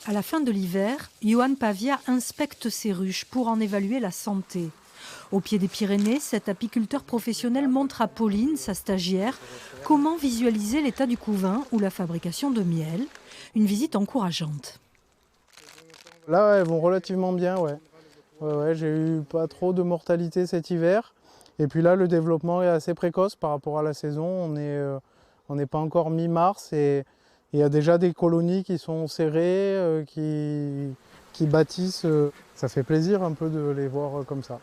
À la fin de l'hiver, Johan Pavia inspecte ses ruches pour en évaluer la santé. Au pied des Pyrénées, cet apiculteur professionnel montre à Pauline, sa stagiaire, comment visualiser l'état du couvain ou la fabrication de miel. Une visite encourageante. Là, elles vont relativement bien, ouais. Ouais, j'ai eu pas trop de mortalité cet hiver. Et puis là, le développement est assez précoce par rapport à la saison. On n'est pas encore mi-mars et il y a déjà des colonies qui sont serrées, qui bâtissent. Ça fait plaisir un peu de les voir comme ça.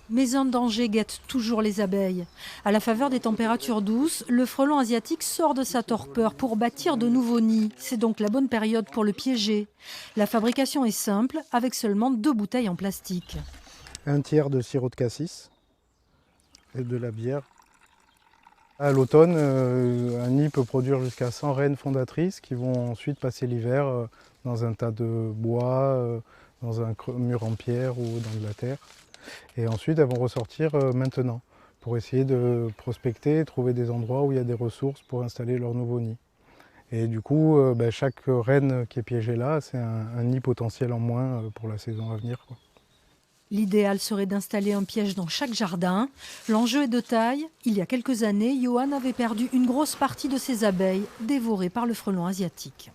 Mais un danger guette toujours les abeilles. À la faveur des températures douces, le frelon asiatique sort de sa torpeur pour bâtir de nouveaux nids. C'est donc la bonne période pour le piéger. La fabrication est simple, avec seulement 2 bouteilles en plastique. Un tiers de sirop de cassis et de la bière. À l'automne, un nid peut produire jusqu'à 100 reines fondatrices qui vont ensuite passer l'hiver dans un tas de bois, dans un mur en pierre ou dans de la terre. Et ensuite, elles vont ressortir maintenant pour essayer de prospecter, trouver des endroits où il y a des ressources pour installer leur nouveau nid. Et du coup, chaque reine qui est piégée là, c'est un nid potentiel en moins pour la saison à venir, quoi. L'idéal serait d'installer un piège dans chaque jardin. L'enjeu est de taille. Il y a quelques années, Johan avait perdu une grosse partie de ses abeilles, dévorées par le frelon asiatique.